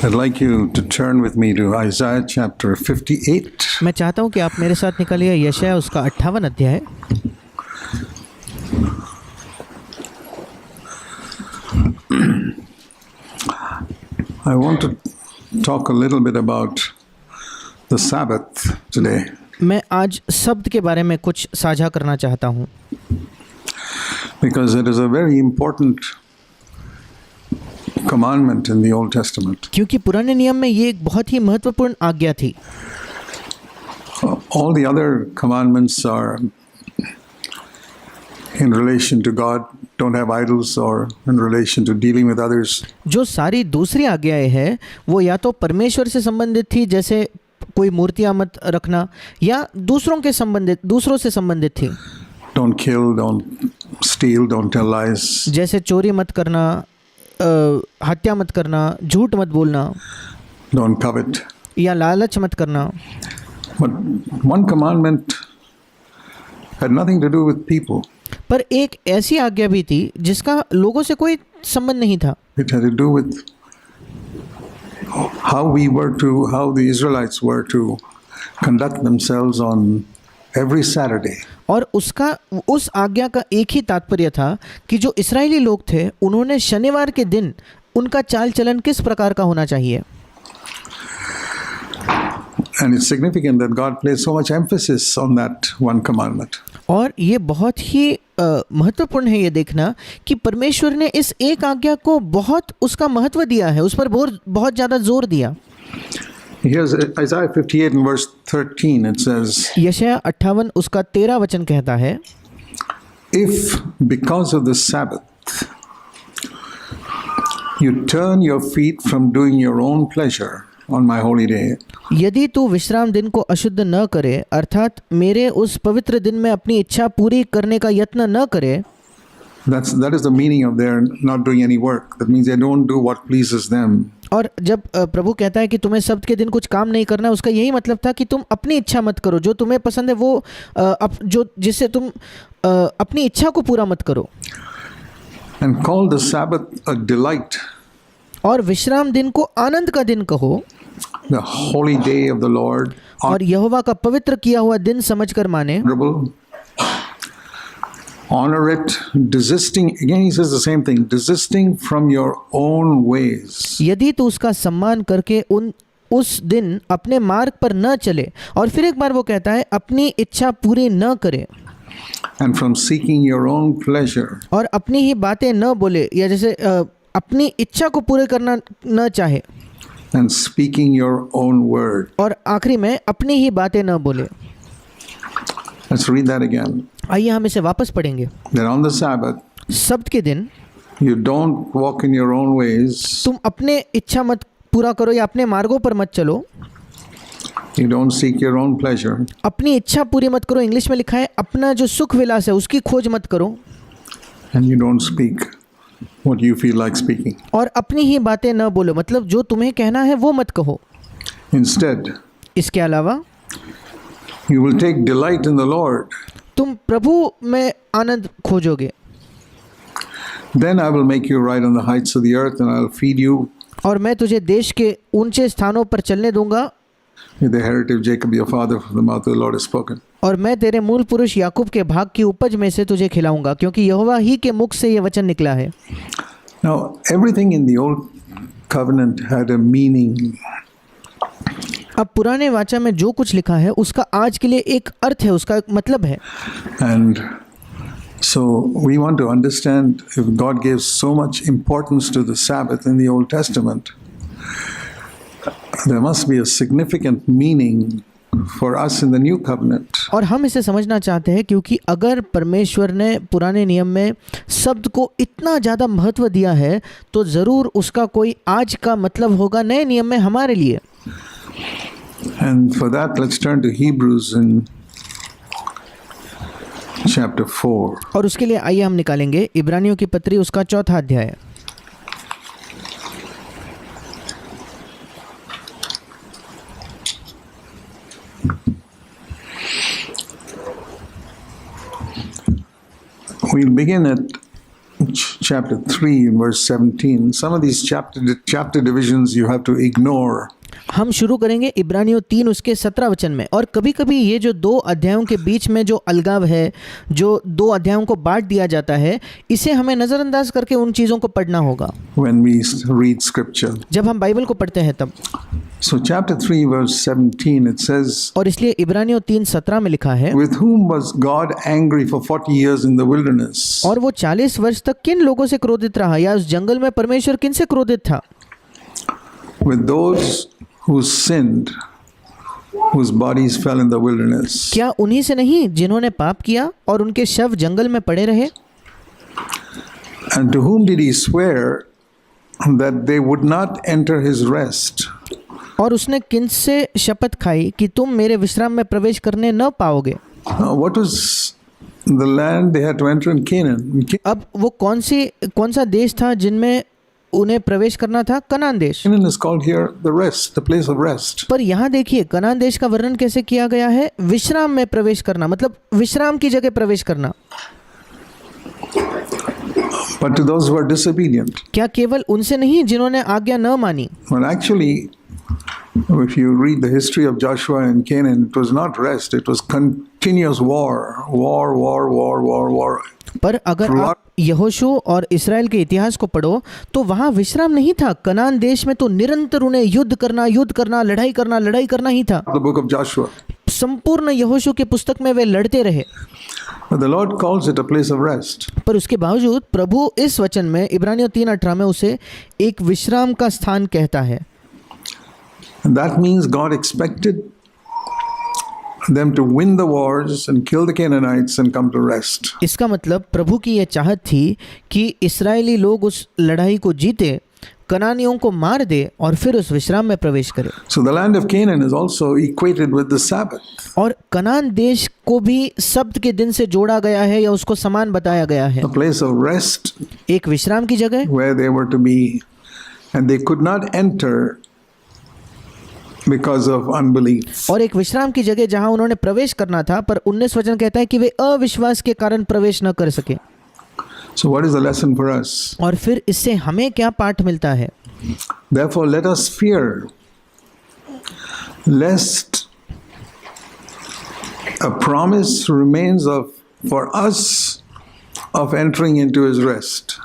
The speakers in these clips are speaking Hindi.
I'd like you to turn with me to Isaiah chapter 58. मैं चाहता हूँ कि आप मेरे साथ निकलिए यशायाह उसका 58 अध्याय। I want to talk a little bit about the Sabbath today. मैं आज शब्द के बारे में कुछ साझा करना चाहता हूँ, Because it is a very important commandment in the Old Testament. क्योंकि पुराने नियम में ये एक बहुत ही महत्वपूर्ण आज्ञा थी। All the other commandments are in relation to God, don't have idols, or in relation to dealing with others. जो सारी दूसरी आज्ञाएं हैं वो या तो परमेश्वर से संबंधित थी, जैसे कोई मूर्तियां मत रखना, या दूसरों से संबंधित थी, Don't kill, don't steal, don't tell lies. जैसे चोरी मत करना, हत्या मत करना, झूठ मत बोलना, Don't covet. या लालच मत करना। But one commandment had nothing to do with people. पर एक ऐसी आज्ञा भी थी जिसका लोगों से कोई संबंध नहीं था। It had to do with how the Israelites were to conduct themselves on every Saturday. और उस आज्ञा का एक ही तात्पर्य था कि जो इस्राएली लोग थे उन्होंने शनिवार के दिन उनका चाल चलन किस प्रकार का होना चाहिए। And it's significant that God placed so much emphasis on that one commandment. और ये बहुत ही महत्वपूर्ण है ये देखना कि परमेश्वर ने इस एक आज्ञा को बहुत उसका महत्व दिया है, उस पर बहुत ज़्यादा जोर दिया। Here's Isaiah 58 and verse 13. It says, यशायाह 58 उसका 13 वचन कहता है, If because of the Sabbath you turn your feet from doing your own pleasure on my holy day, यदि तू विश्राम दिन को अशुद्ध न करे, अर्थात मेरे उस पवित्र दिन में अपनी इच्छा पूरी करने का यत्न न करे। that is the meaning of their not doing any work. That means they don't do what pleases them. और जब प्रभु कहता है कि तुम्हें सब्त के दिन कुछ काम नहीं करना, उसका यही मतलब था कि तुम अपनी इच्छा मत करो, जो तुम्हें पसंद है वो जिससे तुम अपनी इच्छा को पूरा मत करो। And call the Sabbath a delight. और विश्राम दिन को आनंद का दिन कहो, The holy day of the Lord. और यहोवा का पवित्र किया हुआ दिन समझकर माने। Honor it, desisting, again he says the same thing, desisting from your own ways. यदि तू उसका सम्मान करके उस दिन अपने मार्ग पर न चले, और फिर एक बार वो कहता है अपनी इच्छा पूरी न करे। And from seeking your own pleasure. और अपनी ही बातें न बोले, या जैसे अपनी इच्छा को पूरे करना न चाहे। And speaking your own word. और आखिरी में अपनी ही बातें न बोले। Let's read that again. आइए हम इसे वापस पढ़ेंगे। That on the Sabbath, सब्त के दिन you don't walk in your own ways. तुम अपने इच्छा मत पूरा करो या अपने मार्गों पर मत चलो। You don't seek your own pleasure. अपनी इच्छा पूरी मत करो, इंग्लिश में लिखा है अपना जो सुख विलास है उसकी खोज मत करो। And you don't speak what you feel like speaking. और अपनी ही बातें न बोलो, मतलब जो तुम्हें कहना है वो मत कहो। Instead, इसके अलावा you will take delight in the Lord. तुम प्रभु में आनंद खोजोगे। Then I will make you ride on the heights of the earth, and I'll feed you और मैं तुझे देश के ऊंचे स्थानों पर चलने दूंगा, with the heritage of Jacob your father, for the mouth of the Lord has spoken. और मैं तेरे मूल पुरुष याकूब के भाग की उपज में से तुझे खिलाऊंगा, क्योंकि यहोवा ही के मुख से ये वचन निकला है। Now, everything in the old covenant had a meaning. अब पुराने वाचा में जो कुछ लिखा है उसका आज के लिए एक अर्थ है, उसका एक मतलब है। And so we want to understand, if God gave so much importance to the Sabbath in the Old Testament, there must be a significant meaning for us in the new covenant. और हम इसे समझना चाहते हैं क्योंकि अगर परमेश्वर ने पुराने नियम में शब्द को इतना ज़्यादा महत्व दिया है तो ज़रूर उसका कोई आज का मतलब होगा नए नियम में हमारे लिए। And for that, let's turn to Hebrews in chapter 4. और उसके लिए आइए हम निकालेंगे इब्रानियों की पत्री उसका 4था अध्याय। We'll begin at chapter 3 verse 17. Some of these chapter divisions you have to ignore. हम शुरू करेंगे इब्रानियों 3 उसके 17 वचन में। और कभी कभी ये जो दो अध्यायों के बीच में जो अलगाव है, जो दो अध्यायों को बांट दिया जाता है, इसे हमें नज़रअंदाज करके उन चीज़ों को पढ़ना होगा when we read scripture. जब हम बाइबल को पढ़ते हैं तब। So chapter 3 verse 17 it says, और इसलिए इब्रानियों 3:17 में लिखा है, with whom was God angry for 40 years in the wilderness? और वो 40 वर्ष तक किन लोगों से क्रोधित रहा, या उस जंगल में परमेश्वर किन से क्रोधित था? With those who sinned, whose bodies fell in the wilderness. क्या उन्हीं से नहीं जिन्होंने पाप किया और उनके शव जंगल में पड़े रहे? And to whom did he swear that they would not enter his rest? और उसने किन से शपथ खाई कि तुम मेरे विश्राम में प्रवेश करने न पाओगे? Now, what was the land they had to enter in Canaan? अब वो कौन सा देश था जिनमें उन्हें प्रवेश करना था? कनान देश। Canaan is called here the rest, the place of rest. पर यहाँ देखिए कनान देश का वर्णन कैसे किया गया है? विश्राम में प्रवेश करना, मतलब विश्राम की जगह प्रवेश करना। But to those who are disobedient. क्या केवल उनसे नहीं जिन्होंने आज्ञा न मानी? Well, actually, if you read the history of Joshua and Canaan, it was not rest, it was continuous war. पर अगर आप यहोशू और इस्राएल के इतिहास को पढ़ो तो वहाँ विश्राम नहीं था। कनान देश में तो निरंतर उन्हें युद्ध करना, लड़ाई करना ही था। The book of Joshua. संपूर्ण यहोशू की पुस्तक में वे लड़ते रहे। But the Lord calls it a place of rest. पर उसके बावजूद प्रभु इस वचन में इब्रानियों 3:18 में उसे एक विश्राम का स्थान कहता है। And that means God expected them to win the wars and kill the Canaanites and come to rest. इसका मतलब प्रभु की यह चाहत थी कि इस्राएली लोग उस लड़ाई को जीते, कनानियों को मार दे और फिर उस विश्राम में प्रवेश करे। So the land of Canaan is also equated with the Sabbath. और कनान देश को भी सब्त के दिन से जोड़ा गया है या उसको समान बताया गया है। A place of rest. एक विश्राम की जगह where they were to be, and they could not enter because of unbelief. और एक विश्राम की जगह जहां उन्होंने प्रवेश करना था, पर 19 वचन कहता है कि वे अविश्वास के कारण प्रवेश न कर सके। So what is the lesson for us? और फिर इससे हमें क्या पाठ मिलता है? Therefore let us fear lest a promise remains for us of entering into his rest.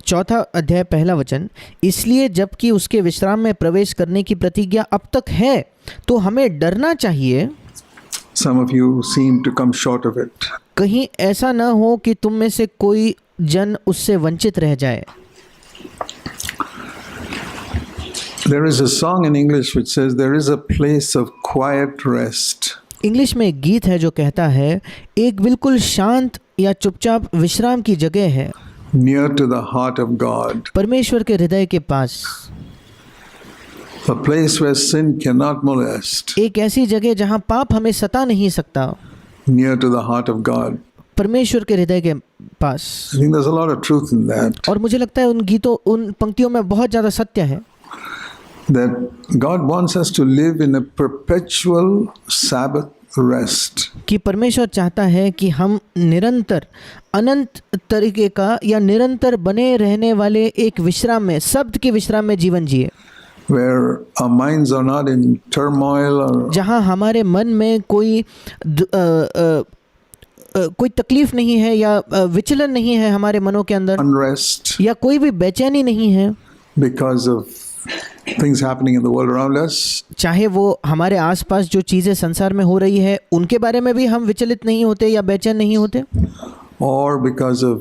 4 अध्याय 1 वचन, इसलिए जबकि उसके विश्राम में प्रवेश करने की प्रतिज्ञा अब तक है तो हमें डरना चाहिए। Some of you seem to come short of it. कहीं ऐसा न हो कि तुम में से कोई जन उससे वंचित रह जाए। There is a song in English which says there is a place of quiet rest. English में एक गीत है जो कहता है एक बिल्कुल शांत या चुपचाप विश्राम की जगह है Near to the heart of God. परमेश्वर के हृदय के पास। A place where sin cannot molest. एक ऐसी जगह जहां पाप हमें सता नहीं सकता। Near to the heart of God. परमेश्वर के हृदय के पास। I think there's a lot of truth in that. और मुझे लगता है उन पंक्तियों में बहुत ज़्यादा सत्य है। That God wants us to live in a perpetual Sabbath rest. कि परमेश्वर चाहता है कि हम निरंतर अनंत तरीके का या निरंतर बने रहने वाले एक विश्राम में, शब्द के विश्राम में जीवन जिए। Where our minds are not in turmoil or जहाँ हमारे मन में कोई तकलीफ नहीं है या विचलन नहीं है हमारे मनों के अंदर, unrest या कोई भी बेचैनी नहीं है because of things happening in the world around us. चाहे वो हमारे आसपास जो चीज़ें संसार में हो रही है उनके बारे में भी हम विचलित नहीं होते या बेचैन नहीं होते, Or because of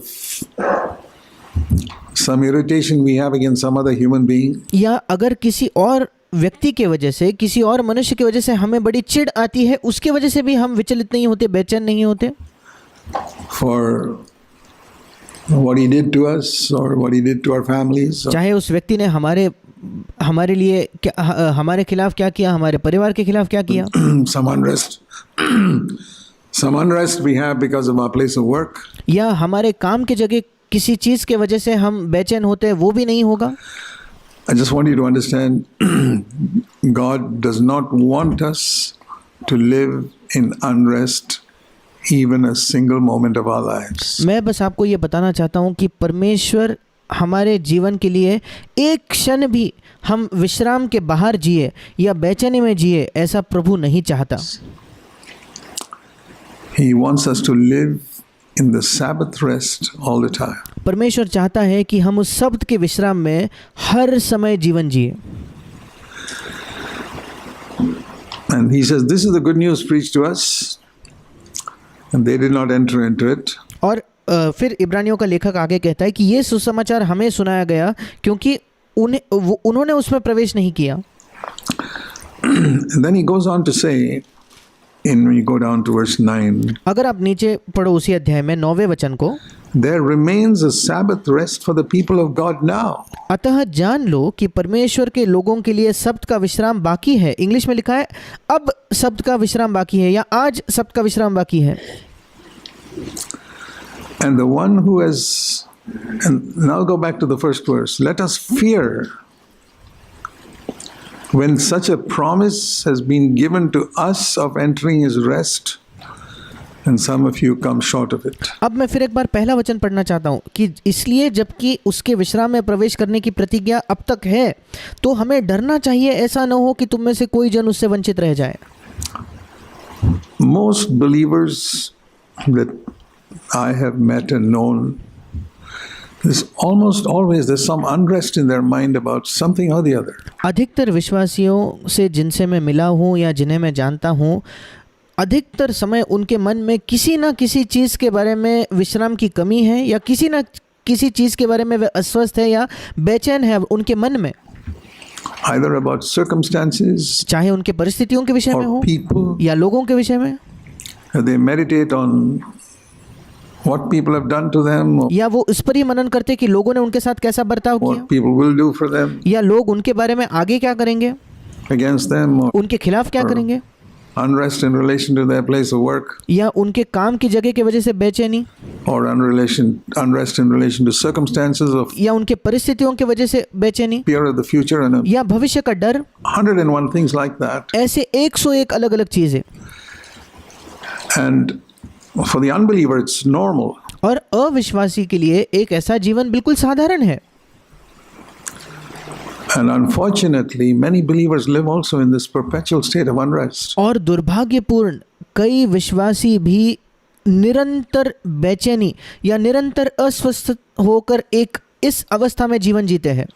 some irritation we have against some other human being. या अगर किसी और व्यक्ति के वजह से, किसी और मनुष्य की वजह से हमें बड़ी चिढ़ आती है, उसके वजह से भी हम विचलित नहीं होते, बेचैन नहीं होते। For what he did to us or what he did to our families. चाहे उस व्यक्ति ने हमारे लिए क्या, हमारे खिलाफ क्या किया, हमारे परिवार के खिलाफ क्या किया। Some unrest we have because of our place of work. या हमारे काम के जगह किसी चीज़ के वजह से हम बेचैन होते हैं, वो भी नहीं होगा। I just want you to understand, God does not want us to live in unrest. even a single moment of our lives. मैं बस आपको ये बताना चाहता हूँ कि परमेश्वर हमारे जीवन के लिए एक क्षण भी हम विश्राम के बाहर जिए या बेचैनी में जिए, ऐसा प्रभु नहीं चाहता। He wants us to live in the Sabbath rest all the time. परमेश्वर चाहता है कि हम उस शब्द के विश्राम में हर समय जीवन जिए। And he says, this is the good news preached to us, and they did not enter into it. और फिर इब्रानियों का लेखक आगे कहता है कि ये सुसमाचार हमें सुनाया गया क्योंकि उन्होंने उसमें प्रवेश नहीं किया। And then he goes on to say, when you go down to verse 9, अगर आप नीचे पढ़ो उसी अध्याय में 9वें वचन को, there remains a Sabbath rest for the people of God now. अतः जान लो कि परमेश्वर के लोगों के लिए सब्त का विश्राम बाकी है। इंग्लिश में लिखा है अब सब्त का विश्राम बाकी है या आज सब्त का विश्राम बाकी है। And the one who has, and now go back to the first verse, let us fear when such a promise has been given to us of entering his rest, and some of you come short of it. अब मैं फिर एक बार पहला वचन पढ़ना चाहता हूँ कि इसलिए जबकि उसके विश्राम में प्रवेश करने की प्रतिज्ञा अब तक है, तो हमें डरना चाहिए ऐसा न हो कि तुम में से कोई जन उससे वंचित रह जाए। Most believers that I have met and known, there's almost always there's some unrest in their mind about something or the other. अधिकतर विश्वासियों से जिनसे मैं मिला हूँ या जिन्हें मैं जानता हूँ, अधिकतर समय उनके मन में किसी न किसी चीज़ के बारे में विश्राम की कमी है या किसी न किसी चीज़ के बारे में वे अस्वस्थ है या बेचैन है उनके मन में, Either about circumstances चाहे उनके परिस्थितियों के विषय में or हो people. या लोगों के विषय में, They meditate on what people have done to them, or या वो इस पर ही मनन करते कि लोगों ने उनके साथ कैसा बर्ताव किया, what people will do for them, या लोग उनके बारे में आगे क्या करेंगे, against them, or उनके खिलाफ क्या करेंगे, unrest in relation to their place of work, या उनके काम की जगह की वजह से बेचैनी, or unrest in relation to circumstances of या उनके परिस्थितियों की वजह से बेचैनी, fear of the future, and या भविष्य का डर, 101 things like that. ऐसे 101 अलग अलग चीज़ें। And for the unbeliever, it's normal. और अविश्वासी के लिए एक ऐसा जीवन बिल्कुल साधारण है। And unfortunately, many believers live also in this perpetual state of unrest. और दुर्भाग्यपूर्ण कई विश्वासी भी निरंतर बेचैनी या निरंतर अस्वस्थ होकर एक इस अवस्था में जीवन जीते हैं।